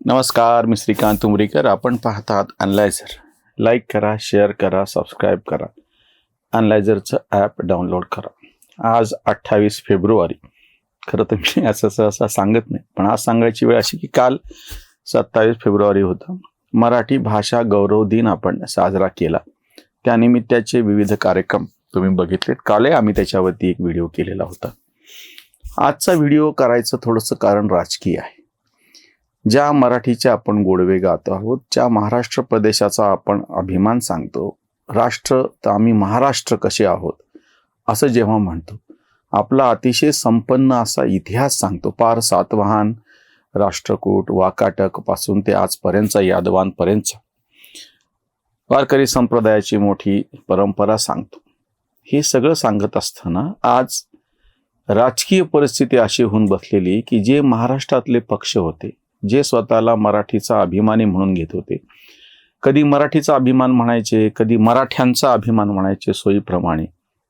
नमस्कार, मी श्रीकांत उमरीकर. आपण पाहतात अनलायझर. लाईक करा, शेअर करा, सबस्क्राईब करा. अनलायझरचं ॲप डाउनलोड करा. आज 28 फेब्रुवारी. खरं तर मी असं सहसा सांगत नाही, पण आज सांगायची वेळ अशी की काल 27 फेब्रुवारी होतं. मराठी भाषा गौरव दिन आपण साजरा केला. त्यानिमित्ताचे विविध कार्यक्रम तुम्ही बघितलेत. कालही आम्ही त्याच्यावरती एक व्हिडिओ केलेला होता. आजचा व्हिडिओ करायचं थोडंसं कारण राजकीय आहे. ज्या मराठीचे आपण गोडवे गातो आहोत, ज्या महाराष्ट्र प्रदेशाचा आपण अभिमान सांगतो, राष्ट्र तर आम्ही महाराष्ट्र कसे आहोत असं जेव्हा म्हणतो, आपला अतिशय संपन्न असा इतिहास सांगतो. पार सातवाहन, राष्ट्रकूट, वाकाटक पासून ते आजपर्यंतचा यादवांपर्यंतचा वारकरी संप्रदायाची मोठी परंपरा सांगतो. हे सगळं सांगत असताना आज राजकीय परिस्थिती अशी होऊन बसलेली की जे महाराष्ट्रातले पक्ष होते, जे स्वतःला मराठीचा अभिमानी म्हणून घेत होते, कधी मराठीचा अभिमान म्हणायचे, कधी मराठ्यांचा अभिमान म्हणायचे सोयीप्रमाणे,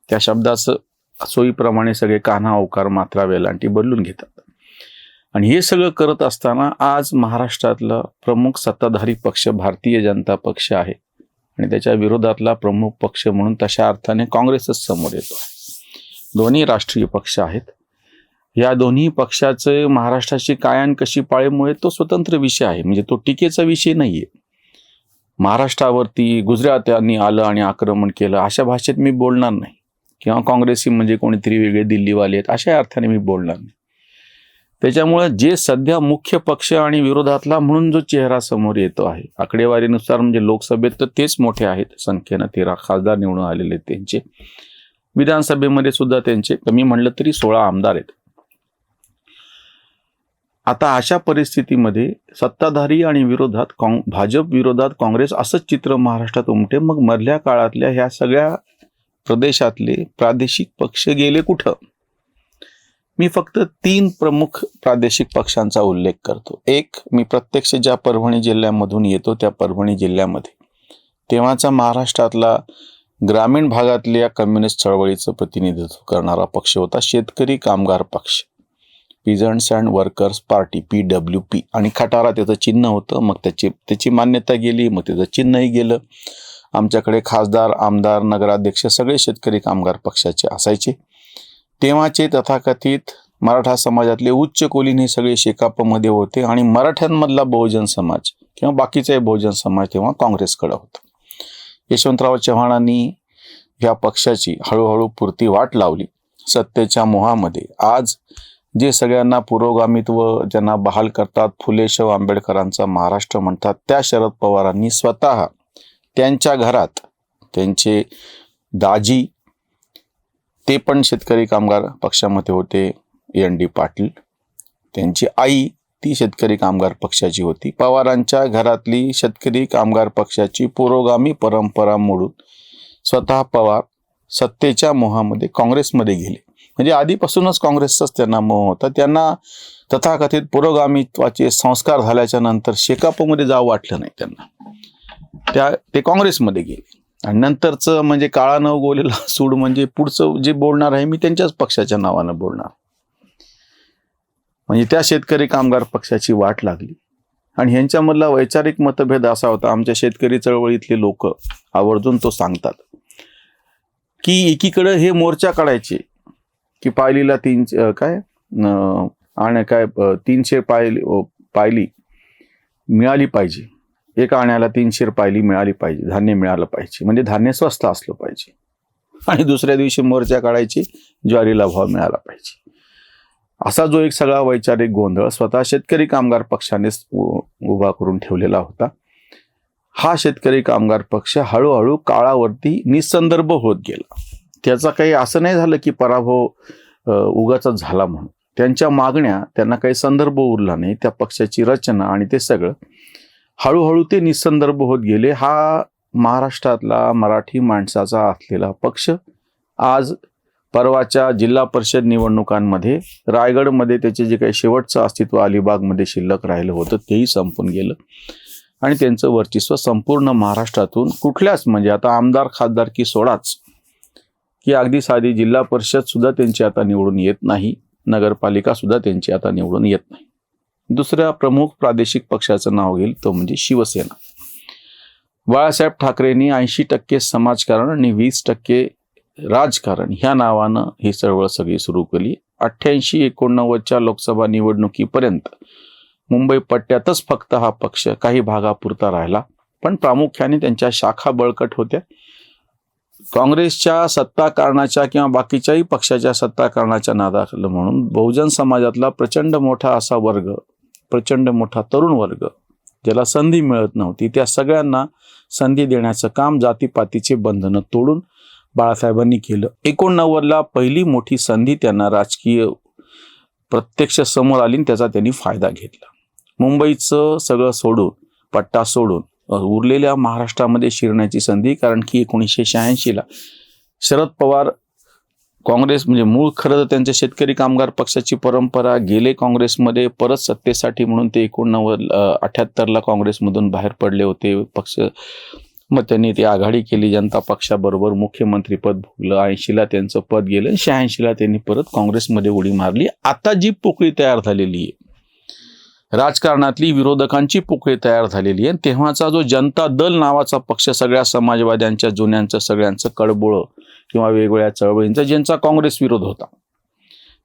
त्या शब्दाचं सोयीप्रमाणे सगळे कान्हा, ओकार, मात्रा, वेलांटी बदलून घेतात. आणि हे सगळं करत असताना आज महाराष्ट्रातला प्रमुख सत्ताधारी पक्ष भारतीय जनता पक्ष आहे आणि त्याच्या विरोधातला प्रमुख पक्ष म्हणून तशा अर्थाने काँग्रेसच समोर येतो आहे. दोन्ही राष्ट्रीय पक्ष आहेत. या दोन्ही पक्षाचे महाराष्ट्राची काय आणि कशी पाळेमुळे तो स्वतंत्र विषय आहे, म्हणजे तो टीकेचा विषय नाहीये. महाराष्ट्रावरती गुजरात्यांनी आलं आणि आक्रमण केलं अशा भाषेत मी बोलणार नाही, किंवा काँग्रेसी म्हणजे कोणीतरी वेगळे दिल्लीवाले आहेत अशा अर्थाने मी बोलणार नाही. त्याच्यामुळे जे सध्या मुख्य पक्ष आणि विरोधातला म्हणून जो चेहरा समोर येतो आहे, आकडेवारीनुसार म्हणजे लोकसभेत तर तेच मोठे आहेत, संख्येनं 13 खासदार निवडून आलेले त्यांचे, विधानसभेमध्ये सुद्धा त्यांचे कमी म्हणलं तरी 16 आमदार आहेत. आता अशा परिस्थितीमध्ये सत्ताधारी आणि विरोधात भाजप विरोधात काँग्रेस असंच चित्र महाराष्ट्रात उमटे. मग मधल्या काळातल्या ह्या सगळ्या प्रदेशातले प्रादेशिक पक्ष गेले कुठं? मी फक्त 3 प्रमुख प्रादेशिक पक्षांचा उल्लेख करतो. एक, मी प्रत्यक्ष ज्या परभणी जिल्ह्यामधून येतो त्या परभणी जिल्ह्यामध्ये तेव्हाचा महाराष्ट्रातला ग्रामीण भागातल्या कम्युनिस्ट चळवळीचं प्रतिनिधित्व करणारा पक्ष होता शेतकरी कामगार पक्ष, पीजंट्स अँड वर्कर्स पार्टी, PWP. आणि खटारा त्याचं चिन्ह होतं. मग त्याची मान्यता गेली, मग त्याचं चिन्हही गेलं. आमच्याकडे खासदार, आमदार, नगराध्यक्ष सगळे शेतकरी कामगार पक्षाचे असायचे. तेव्हाचे तथाकथित मराठा समाजातले उच्च कुलीन हे सगळे शेकापमध्ये होते आणि मराठ्यांमधला बहुजन समाज किंवा बाकीचाही बहुजन समाज तेव्हा काँग्रेसकडे होता. यशवंतराव चव्हाणांनी या पक्षाची हळूहळू पुरती वाट लावली. सत्तेच्या मोहामध्ये आज जे सगळ्यांना पुरोगामित्व ज्यांना बहाल करतात, फुले शाहू आंबेडकरांचा महाराष्ट्र म्हणतात, त्या शरद पवारांनी स्वतः त्यांच्या घरात त्यांचे दाजी, ते पण शेतकरी कामगार पक्षामध्ये होते, ND पाटील, त्यांची आई ती शेतकरी कामगार पक्षाची होती. पवारांच्या घरातली शेतकरी कामगार पक्षाची पुरोगामी परंपरा मोडून स्वतः पवार सत्तेच्या मोहामध्ये काँग्रेसमध्ये गेले. म्हणजे आधीपासूनच काँग्रेसचाच त्यांना मोह होता. त्यांना तथाकथित पुरोगामित्वाचे संस्कार झाल्याच्या नंतर शेकापमध्ये जावं वाटलं नाही त्यांना. ते काँग्रेसमध्ये गेले. आणि नंतरचं म्हणजे काळा न उगवलेला सूड म्हणजे पुढचं जे बोलणार आहे मी त्यांच्याच पक्षाच्या नावानं बोलणार. म्हणजे त्या शेतकरी कामगार पक्षाची वाट लागली. आणि ह्यांच्यामधला वैचारिक मतभेद असा होता, आमच्या शेतकरी चळवळीतले लोक आवर्जून तो सांगतात की एकीकडे हे मोर्चा काढायचे की पायलीला 300 पायली मिळाली पाहिजे, एका आण्याला 300 पायली मिळाली पाहिजे, धान्य मिळालं पाहिजे, म्हणजे धान्य स्वस्त असलं पाहिजे. आणि दुसऱ्या दिवशी मोर्चा काढायची, ज्वारीला भाव मिळाला पाहिजे. असा जो एक सगळा वैचारिक गोंधळ स्वतः शेतकरी कामगार पक्षानेच उभा करून ठेवलेला होता. हा शेतकरी कामगार पक्ष हळूहळू काळावरती निसंदर्भ होत गेला. त्याचा काही असं नाही झालं की पराभव उगाचच झाला म्हणून. त्यांच्या मागण्या, त्यांना काही संदर्भ उरला नाही. त्या पक्षाची रचना आणि ते सगळं हळूहळू ते निसंदर्भ होत गेले. हा महाराष्ट्रातला मराठी माणसाचा असलेला पक्ष आज परवाच्या जिल्हा परिषद निवडणुकांमध्ये रायगडमध्ये त्याचे जे काही शेवटचं अस्तित्व अलिबागमध्ये शिल्लक राहिलं होतं तेही संपून गेलं. आणि त्यांचं वर्चस्व संपूर्ण महाराष्ट्रातून कुठल्याच, म्हणजे आता आमदार खासदार की सोडाच, की अगदी साधी जिल्हा परिषद सुद्धा त्यांची आता निवडून येत नाही, नगरपालिका सुद्धा त्यांची आता निवडून येत नाही. दुसऱ्या प्रमुख प्रादेशिक पक्षाचं नाव घेईल तो म्हणजे शिवसेना. बाळासाहेब ठाकरेंनी 80% समाजकारण आणि 20% राजकारण ह्या नावानं ही चळवळ सगळी सुरू केली. 88-89च्या लोकसभा निवडणुकीपर्यंत मुंबई पट्ट्यातच फक्त हा पक्ष काही भागापुरता राहिला, पण प्रामुख्याने त्यांच्या शाखा बळकट होत्या. काँग्रेसच्या सत्ताकारणाच्या किंवा बाकीच्याही पक्षाच्या सत्ताकारणाच्या नादाखाली म्हणून बहुजन समाजातला प्रचंड मोठा असा वर्ग, प्रचंड मोठा तरुण वर्ग ज्याला संधी मिळत नव्हती, त्या सगळ्यांना संधी देण्याचं काम जातीपातीचे बंधनं तोडून बाळासाहेबांनी केलं. 89ला पहिली मोठी संधी त्यांना राजकीय प्रत्यक्ष समोर आली आणि त्याचा त्यांनी फायदा घेतला. मुंबईचं सगळं सोडून, पट्टा सोडून उरलेल्या महाराष्ट्रामध्ये शिरण्याची संधी, कारण की 1986ला शरद पवार काँग्रेस म्हणजे मूळ खरं तर त्यांच्या शेतकरी कामगार पक्षाची परंपरा, गेले काँग्रेसमध्ये परत सत्तेसाठी म्हणून ते 78ला काँग्रेसमधून बाहेर पडले होते पक्ष. मग त्यांनी ती आघाडी केली जनता पक्षाबरोबर, मुख्यमंत्रीपद भोगलं. 80ला त्यांचं पद गेलं, 86ला त्यांनी परत काँग्रेसमध्ये उडी मारली. आता जी पोकळी तयार झालेली आहे, राजकारणातली विरोधकांची पोकळी तयार झालेली आहे. तेव्हाचा जो जनता दल नावाचा पक्ष, सगळ्या समाजवाद्यांच्या जुन्यांचं सगळ्यांचं कळबोळं किंवा वेगवेगळ्या चळवळींचा ज्यांचा काँग्रेस विरोध होता,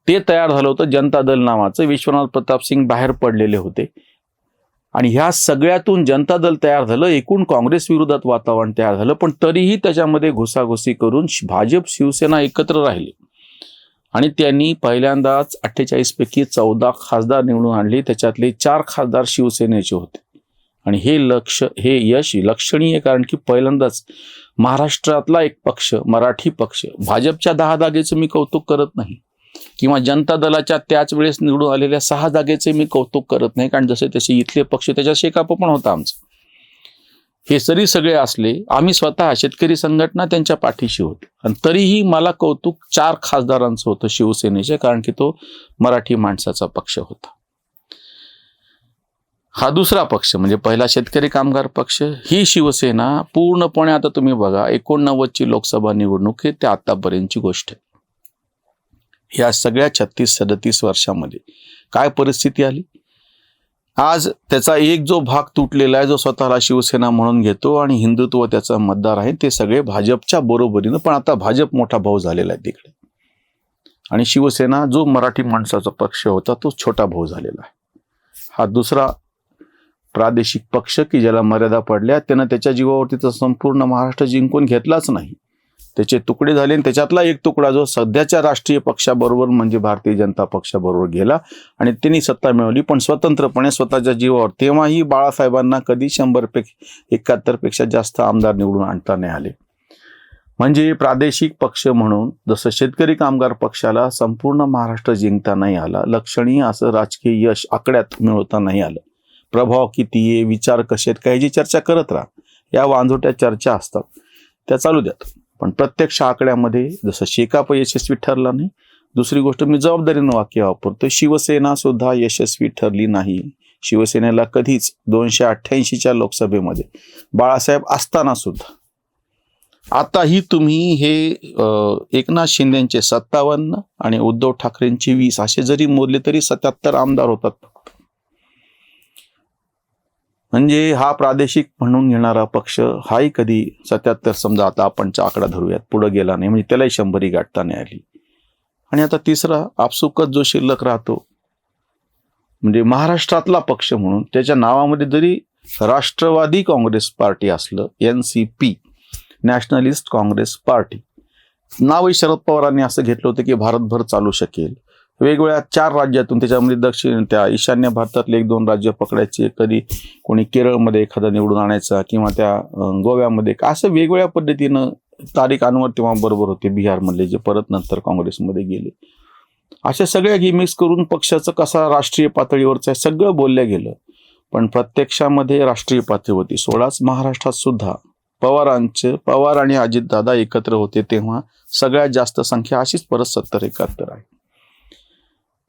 ते तयार झालं होतं जनता दल नावाचं. विश्वनाथ प्रताप सिंग बाहेर पडलेले होते आणि ह्या सगळ्यातून जनता दल तयार झालं. एकूण काँग्रेस विरोधात वातावरण तयार झालं, पण तरीही त्याच्यामध्ये घुसाघुसी करून भाजप शिवसेना एकत्र राहिले आणि त्यांनी पहिल्यांदाच 48 पैकी 14 खासदार निवडून आणले. त्याच्यातले 4 खासदार शिवसेनेचे होते आणि हे यश लक्षणीय, कारण की पहिल्यांदाच महाराष्ट्रातला एक पक्ष, मराठी पक्ष, भाजपच्या 10 जागेचं मी कौतुक करत नाही किंवा जनता दलाच्या त्याच वेळेस निवडून आलेल्या 6 जागेचे मी कौतुक करत नाही, कारण जसे तसे इथले पक्ष, त्याच्या शेकाप पण होता आमचं, हे जरी सगळे असले, आम्ही स्वतः शेतकरी संघटना त्यांच्या पाठीशी होते आणि तरीही मला कौतुक 4 खासदारांचं होतं शिवसेनेचे, कारण की तो मराठी माणसाचा पक्ष होता. हा दुसरा पक्ष म्हणजे पहिला शेतकरी कामगार पक्ष, ही शिवसेना पूर्णपणे, आता तुम्ही बघा 89ची लोकसभा निवडणूक हे त्या आतापर्यंतची गोष्ट आहे. ह्या सगळ्या 36-37 वर्षामध्ये काय परिस्थिती आली, आज त्याचा एक जो भाग तुटलेला आहे, जो स्वतःला शिवसेना म्हणून घेतो आणि हिंदुत्व त्याचा मतदार आहे, ते सगळे भाजपच्या बरोबरीनं, पण आता भाजप मोठा भाऊ झालेला आहे तिकडे आणि शिवसेना जो मराठी माणसाचा पक्ष होता तो छोटा भाऊ झालेला आहे. हा दुसरा प्रादेशिक पक्ष की ज्याला मर्यादा पडल्या, त्यानं त्याच्या जीवावरती तर संपूर्ण महाराष्ट्र जिंकून घेतलाच नाही, त्याचे तुकडे झाले आणि त्याच्यातला एक तुकडा जो सध्याच्या राष्ट्रीय पक्षाबरोबर म्हणजे भारतीय जनता पक्षाबरोबर गेला आणि त्यांनी सत्ता मिळवली, पण स्वतंत्रपणे स्वतःच्या जीवावर. तेव्हाही बाळासाहेबांना कधी 171 पेक्षा जास्त आमदार निवडून आणता नाही आले. म्हणजे प्रादेशिक पक्ष म्हणून जसं शेतकरी कामगार पक्षाला संपूर्ण महाराष्ट्र जिंकता नाही आला, लक्षणीय असं राजकीय यश आकड्यात मिळवता नाही आलं. प्रभाव किती आहे, विचार कसे आहेत, काही जी चर्चा करत राहा, या वांझोट्या चर्चा असतात त्या चालू द्यात, पण प्रत्यक्ष आकड्यामध्ये जसं शेकाप यशस्वी ठरला नाही. दुसरी गोष्ट, मी जबाबदारीनं वाक्य वापरतो, शिवसेना सुद्धा यशस्वी ठरली नाही. शिवसेनेला कधीच 288च्या लोकसभेमध्ये बाळासाहेब असताना सुद्धा, आताही तुम्ही हे एकनाथ शिंदेचे 57 आणि उद्धव ठाकरेंचे 20 असे जरी मोजले तरी 77 आमदार होतात. म्हणजे हा प्रादेशिक म्हणून घेणारा पक्ष हाही कधी 77, समजा आता आपण आकडा धरूयात, पुढे गेला नाही, म्हणजे त्यालाही 100 गाठता नाही आली. आणि आता तिसरा आपसुकच जो शिल्लक राहतो म्हणजे महाराष्ट्रातला पक्ष म्हणून, त्याच्या नावामध्ये जरी राष्ट्रवादी काँग्रेस पार्टी असलं, NCP, नॅशनलिस्ट काँग्रेस पार्टी, नावही शरद पवारांनी असं घेतलं होतं की भारतभर चालू शकेल. वेगवेगळ्या 4 राज्यातून, त्याच्यामध्ये दक्षिण त्या ईशान्य भारतातले 1-2 राज्य पकडायचे, कधी कोणी केरळमध्ये एखादा निवडून आणायचा किंवा त्या गोव्यामध्ये, असं वेगवेगळ्या पद्धतीनं तारीख अनवर तेव्हा बरोबर होते, बिहारमधले जे परत नंतर काँग्रेसमध्ये गेले. अशा सगळ्या गिमिक्स करून पक्षाचं कसा राष्ट्रीय पातळीवरचं आहे सगळं बोललं गेलं, पण प्रत्यक्षामध्ये राष्ट्रीय पातळीवरती 16च महाराष्ट्रात सुद्धा पवार आणि अजितदादा एकत्र होते तेव्हा सगळ्यात जास्त संख्या अशीच परत 70-71 आहे.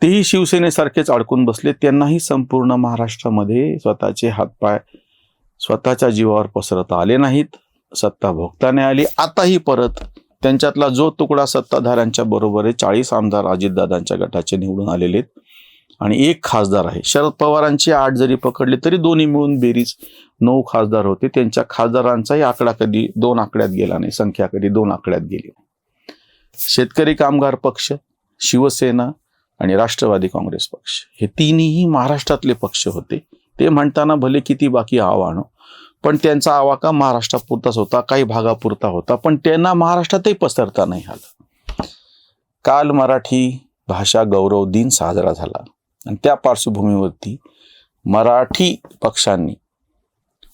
तेही शिवसेनेसारखेच अडकून बसले, त्यांनाही संपूर्ण महाराष्ट्रामध्ये स्वतःचे हातपाय स्वतःच्या जीवावर पसरता आले नाहीत, सत्ता भोगता नाही आली. आताही परत त्यांच्यातला जो तुकडा सत्ताधाऱ्यांच्या बरोबर आहे, 40 आमदार अजितदादांच्या गटाचे निवडून आलेले आहेत आणि 1 खासदार आहे. शरद पवारांचे 8 जरी पकडले तरी दोन्ही मिळून बेरीज 9 खासदार होते. त्यांच्या खासदारांचाही आकडा कधी 2 आकड्यात गेला नाही, संख्या कधी 2 आकड्यात गेली. शेतकरी कामगार पक्ष, शिवसेना आणि राष्ट्रवादी काँग्रेस पक्ष हे तिन्ही महाराष्ट्रातले पक्ष होते. ते म्हणताना भले किती बाकी आव्हानं, पण त्यांचा आवाका महाराष्ट्रापुरताच होता, काही भागापुरता होता, पण त्यांना महाराष्ट्रातही पसरता नाही आला. काल मराठी भाषा गौरव दिन साजरा झाला आणि त्या पार्श्वभूमीवरती मराठी पक्षांनी,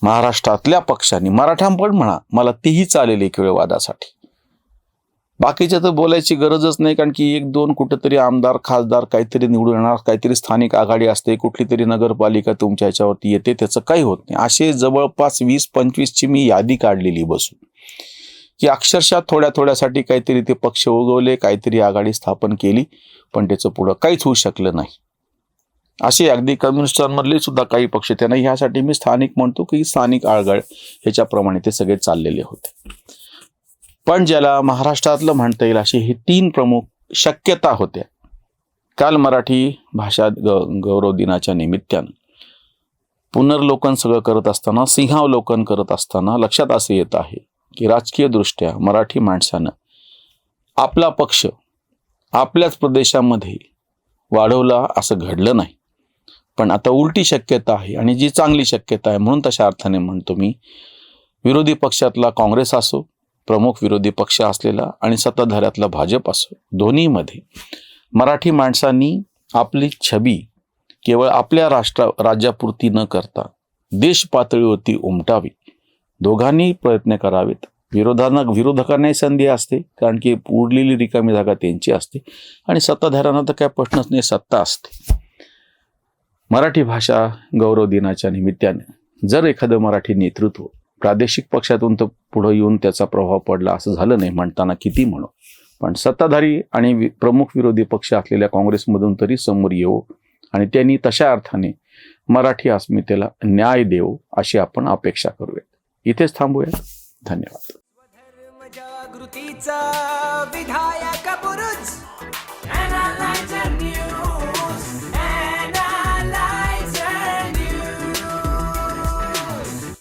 महाराष्ट्रातल्या पक्षांनी, मराठा पण म्हणा, मला तेही चालेल एक वेळ वादासाठी, बाकीच्या तर बोलायची गरजच नाही, कारण की 1-2 कुठेतरी आमदार खासदार काहीतरी निवडून येणार, काहीतरी स्थानिक आघाडी असते, कुठली तरी नगरपालिका तुमच्या ह्याच्यावरती येते, त्याचं काही होत नाही. असे जवळपास 20-25ची मी यादी काढलेली बसून, की अक्षरशः थोड्यासाठी काहीतरी ते पक्ष उगवले, काहीतरी आघाडी स्थापन केली, पण त्याचं पुढं काहीच होऊ शकलं नाही. असे अगदी कम्युनिस्टांमधले सुद्धा काही पक्ष, त्यांना ह्यासाठी मी स्थानिक म्हणतो की स्थानिक आघाडी ह्याच्याप्रमाणे ते सगळे चाललेले होते. पण ज्याला महाराष्ट्रातलं म्हणता येईल असे हे 3 प्रमुख शक्यता होत्या. काल मराठी भाषा गौरव दिनाच्या निमित्तानं पुनर्लोकन सगळं करत असताना, सिंहावलोकन करत असताना लक्षात असं येत आहे की राजकीय दृष्ट्या मराठी माणसानं आपला पक्ष आपल्याच प्रदेशामध्ये वाढवला असं घडलं नाही. पण आता उलटी शक्यता आहे आणि जी चांगली शक्यता आहे, म्हणून तशा अर्थाने म्हणतो मी, विरोधी पक्षातला काँग्रेस असो, प्रमुख विरोधी पक्ष असलेला, आणि सत्ताधाऱ्यातला भाजप असो, दोन्हीमध्ये मराठी माणसांनी आपली छबी केवळ आपल्या राज्यापुरती न करता देश पातळीवरती उमटावी. दोघांनी प्रयत्न करावेत. विरोधकांनाही संधी असते, कारण की उरलेली रिकामी जागा त्यांची असते, आणि सत्ताधाऱ्यांना तर काय प्रश्नच नाही, सत्ता असते. मराठी भाषा गौरव दिनाच्या निमित्ताने जर एखादं मराठी नेतृत्व प्रादेशिक पक्षातून तर पुढे येऊन त्याचा प्रभाव पडला असं झालं नाही, म्हणताना किती म्हणू, पण सत्ताधारी आणि प्रमुख विरोधी पक्ष असलेल्या काँग्रेसमधून तरी समोर येऊ आणि त्यांनी तशा अर्थाने मराठी अस्मितेला न्याय देऊ अशी आपण अपेक्षा करूया. इथेच थांबूया. धन्यवाद. जागृतीचा विधायक बुरुज